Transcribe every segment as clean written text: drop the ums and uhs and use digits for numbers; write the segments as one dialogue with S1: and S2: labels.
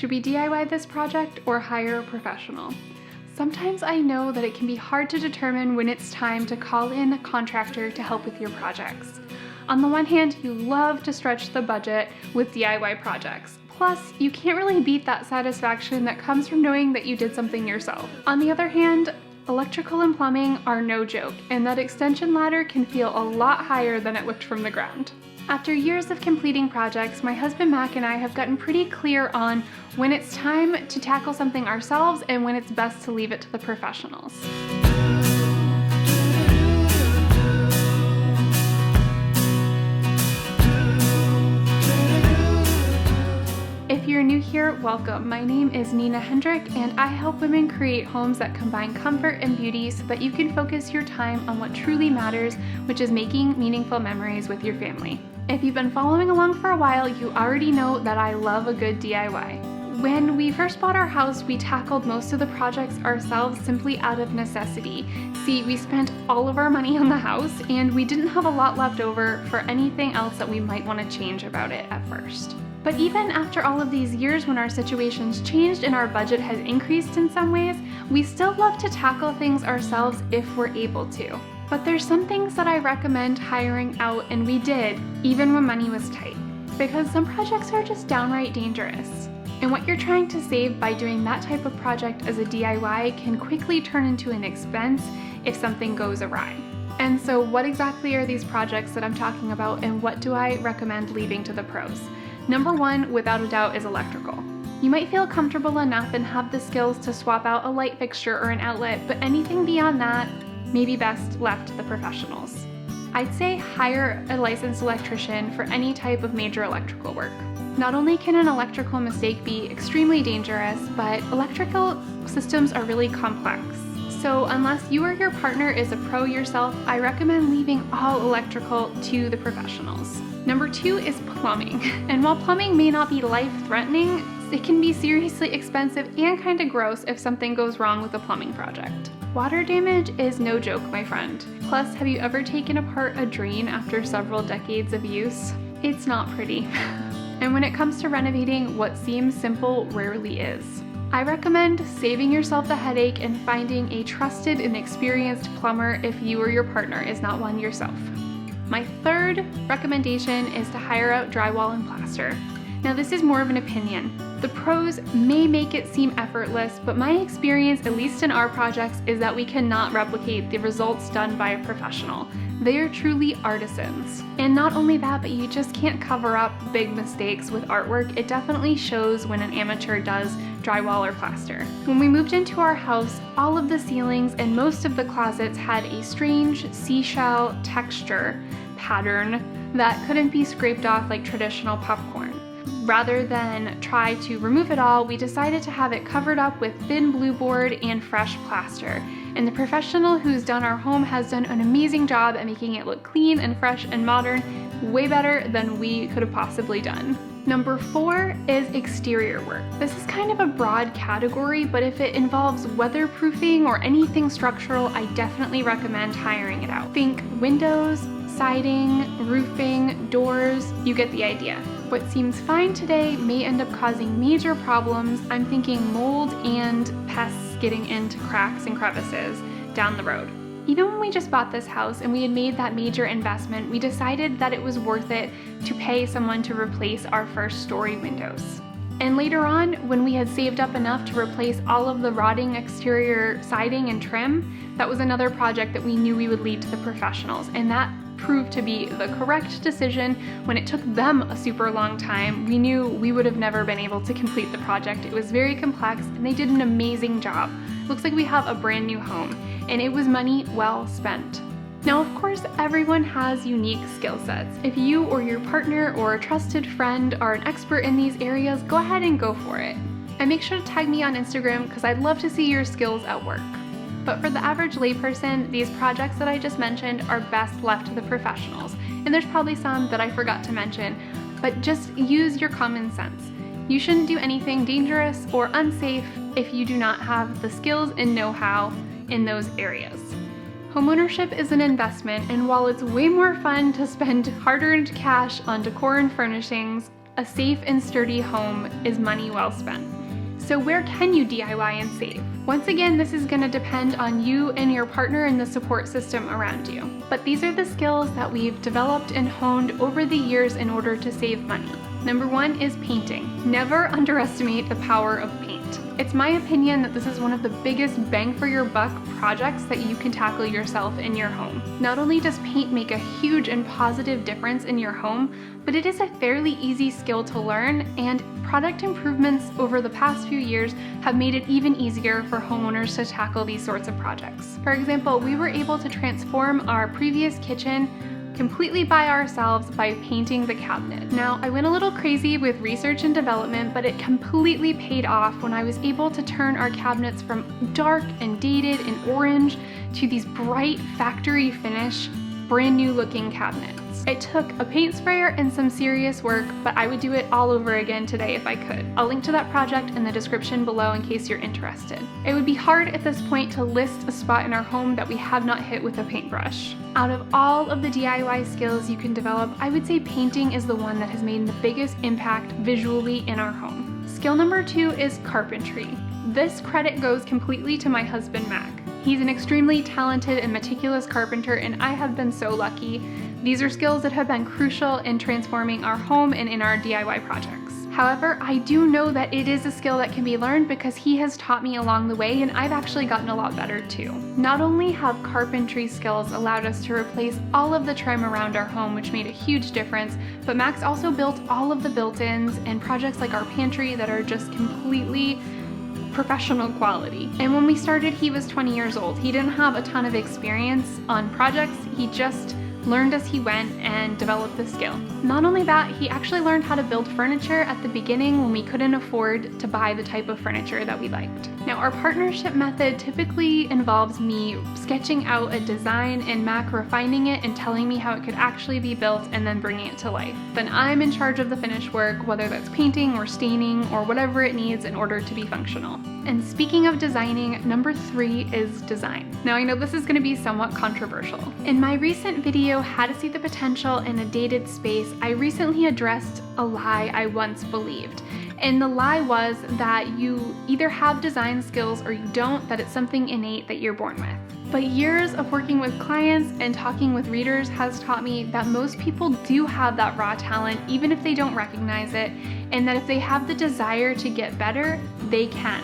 S1: Should we DIY this project or hire a professional? Sometimes I know that it can be hard to determine when it's time to call in a contractor to help with your projects. On the one hand, you love to stretch the budget with DIY projects. Plus, you can't really beat that satisfaction that comes from knowing that you did something yourself. On the other hand, electrical and plumbing are no joke, and that extension ladder can feel a lot higher than it looked from the ground. After years of completing projects, my husband Mac and I have gotten pretty clear on when it's time to tackle something ourselves and when it's best to leave it to the professionals. If you're new here, welcome. My name is Nina Hendrick, and I help women create homes that combine comfort and beauty so that you can focus your time on what truly matters, which is making meaningful memories with your family. If you've been following along for a while, you already know that I love a good DIY. When we first bought our house, we tackled most of the projects ourselves simply out of necessity. See, we spent all of our money on the house, and we didn't have a lot left over for anything else that we might want to change about it at first. But even after all of these years, when our situation's changed and our budget has increased in some ways, we still love to tackle things ourselves if we're able to. But there's some things that I recommend hiring out, and we did, even when money was tight. Because some projects are just downright dangerous. And what you're trying to save by doing that type of project as a DIY can quickly turn into an expense if something goes awry. And so what exactly are these projects that I'm talking about, and what do I recommend leaving to the pros? Number one, without a doubt, is electrical. You might feel comfortable enough and have the skills to swap out a light fixture or an outlet, but anything beyond that may be best left to the professionals. I'd say hire a licensed electrician for any type of major electrical work. Not only can an electrical mistake be extremely dangerous, but electrical systems are really complex. So unless you or your partner is a pro yourself, I recommend leaving all electrical to the professionals. Number two is plumbing. And while plumbing may not be life-threatening, it can be seriously expensive and kind of gross if something goes wrong with a plumbing project. Water damage is no joke, my friend. Plus, have you ever taken apart a drain after several decades of use? It's not pretty. And when it comes to renovating, what seems simple rarely is. I recommend saving yourself the headache and finding a trusted and experienced plumber if you or your partner is not one yourself. My third recommendation is to hire out Drywall and Plaster. Now, this is more of an opinion. The pros may make it seem effortless, but my experience, at least in our projects, is that we cannot replicate the results done by a professional. They are truly artisans. And not only that, but you just can't cover up big mistakes with artwork. It definitely shows when an amateur does drywall or plaster. When we moved into our house, all of the ceilings and most of the closets had a strange seashell texture pattern that couldn't be scraped off like traditional popcorn. Rather than try to remove it all, we decided to have it covered up with thin blue board and fresh plaster. And the professional who's done our home has done an amazing job at making it look clean and fresh and modern, way better than we could have possibly done. Number four is exterior work. This is kind of a broad category, but if it involves weatherproofing or anything structural, I definitely recommend hiring it out. Think windows, siding, roofing, doors, you get the idea. What seems fine today may end up causing major problems. I'm thinking mold and pests getting into cracks and crevices down the road. Even when we just bought this house and we had made that major investment, we decided that it was worth it to pay someone to replace our first story windows. And later on, when we had saved up enough to replace all of the rotting exterior siding and trim, that was another project that we knew we would leave to the professionals, and that proved to be the correct decision. When it took them a super long time, we knew we would have never been able to complete the project. It was very complex, and they did an amazing job. Looks like we have a brand new home, and it was money well spent. Now, of course, everyone has unique skill sets. If you or your partner or a trusted friend are an expert in these areas, go ahead and go for it. And make sure to tag me on Instagram because I'd love to see your skills at work. But for the average layperson, these projects that I just mentioned are best left to the professionals. And there's probably some that I forgot to mention, but just use your common sense. You shouldn't do anything dangerous or unsafe if you do not have the skills and know-how in those areas. Homeownership is an investment, and while it's way more fun to spend hard-earned cash on decor and furnishings, a safe and sturdy home is money well spent. So where can you DIY and save? Once again, this is going to depend on you and your partner and the support system around you. But these are the skills that we've developed and honed over the years in order to save money. Number one is painting. Never underestimate the power of paint. It's my opinion that this is one of the biggest bang for your buck projects that you can tackle yourself in your home. Not only does paint make a huge and positive difference in your home, but it is a fairly easy skill to learn, and product improvements over the past few years have made it even easier for homeowners to tackle these sorts of projects. For example, we were able to transform our previous kitchen completely by ourselves by painting the cabinet. Now, I went a little crazy with research and development, but it completely paid off when I was able to turn our cabinets from dark and dated and orange to these bright factory finish, brand new looking cabinets. It took a paint sprayer and some serious work, but I would do it all over again today if I could. I'll link to that project in the description below in case you're interested. It would be hard at this point to list a spot in our home that we have not hit with a paintbrush. Out of all of the DIY skills you can develop, I would say painting is the one that has made the biggest impact visually in our home. Skill number 2 is carpentry. This credit goes completely to my husband, Mac. He's an extremely talented and meticulous carpenter, and I have been so lucky. These are skills that have been crucial in transforming our home and in our DIY projects. However, I do know that it is a skill that can be learned because he has taught me along the way, and I've actually gotten a lot better too. Not only have carpentry skills allowed us to replace all of the trim around our home, which made a huge difference, but Max also built all of the built-ins and projects like our pantry that are just completely professional quality. And when we started, he was 20 years old. He didn't have a ton of experience on projects. He just learned as he went and developed the skill. Not only that, he actually learned how to build furniture at the beginning when we couldn't afford to buy the type of furniture that we liked. Now, our partnership method typically involves me sketching out a design and Mac refining it and telling me how it could actually be built and then bringing it to life. Then I'm in charge of the finished work, whether that's painting or staining or whatever it needs in order to be functional. And speaking of designing, number 3 is design. Now, I know this is going to be somewhat controversial. In my recent video, How to See the Potential in a Dated Space, I recently addressed a lie I once believed. And the lie was that you either have design skills or you don't, that it's something innate that you're born with. But years of working with clients and talking with readers has taught me that most people do have that raw talent, even if they don't recognize it, and that if they have the desire to get better, they can.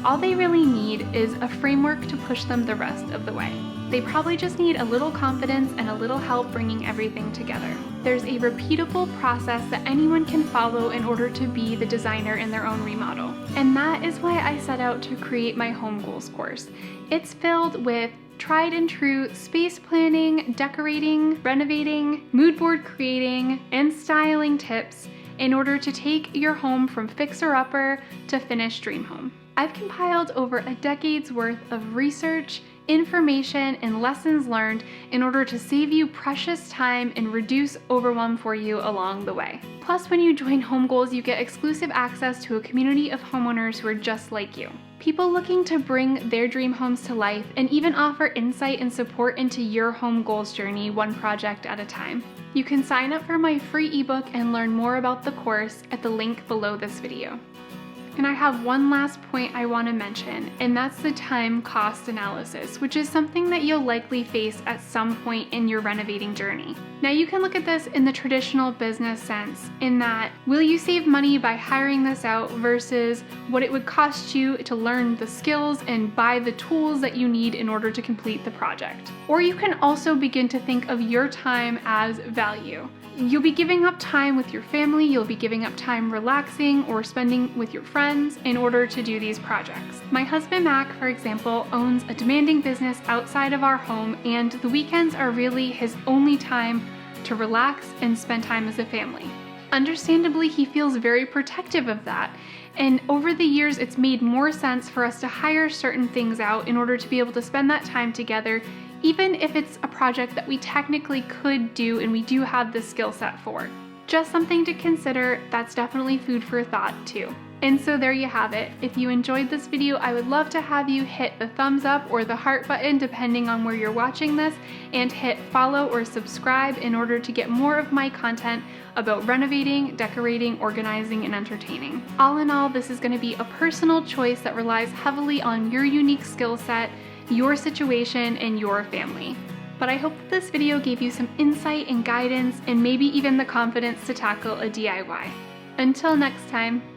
S1: All they really need is a framework to push them the rest of the way. They probably just need a little confidence and a little help bringing everything together. There's a repeatable process that anyone can follow in order to be the designer in their own remodel. And that is why I set out to create my Home Goals course. It's filled with tried and true space planning, decorating, renovating, mood board creating, and styling tips in order to take your home from fixer-upper to finished dream home. I've compiled over a decade's worth of research, information, and lessons learned in order to save you precious time and reduce overwhelm for you along the way. Plus, when you join Home Goals, you get exclusive access to a community of homeowners who are just like you. People looking to bring their dream homes to life and even offer insight and support into your home goals journey, one project at a time. You can sign up for my free ebook and learn more about the course at the link below this video. And I have one last point I want to mention, and that's the time cost analysis, which is something that you'll likely face at some point in your renovating journey. Now, you can look at this in the traditional business sense, in that, will you save money by hiring this out versus what it would cost you to learn the skills and buy the tools that you need in order to complete the project? Or you can also begin to think of your time as value. You'll be giving up time with your family, you'll be giving up time relaxing or spending with your friends in order to do these projects. My husband Mac, for example, owns a demanding business outside of our home, and the weekends are really his only time to relax and spend time as a family. Understandably, he feels very protective of that, and over the years it's made more sense for us to hire certain things out in order to be able to spend that time together, even if it's a project that we technically could do and we do have the skill set for. Just something to consider. That's definitely food for thought too. And so there you have it. If you enjoyed this video, I would love to have you hit the thumbs up or the heart button depending on where you're watching this, and hit follow or subscribe in order to get more of my content about renovating, decorating, organizing, and entertaining. All in all, this is going to be a personal choice that relies heavily on your unique skill set, your situation, and your family. But I hope that this video gave you some insight and guidance, and maybe even the confidence to tackle a DIY. Until next time.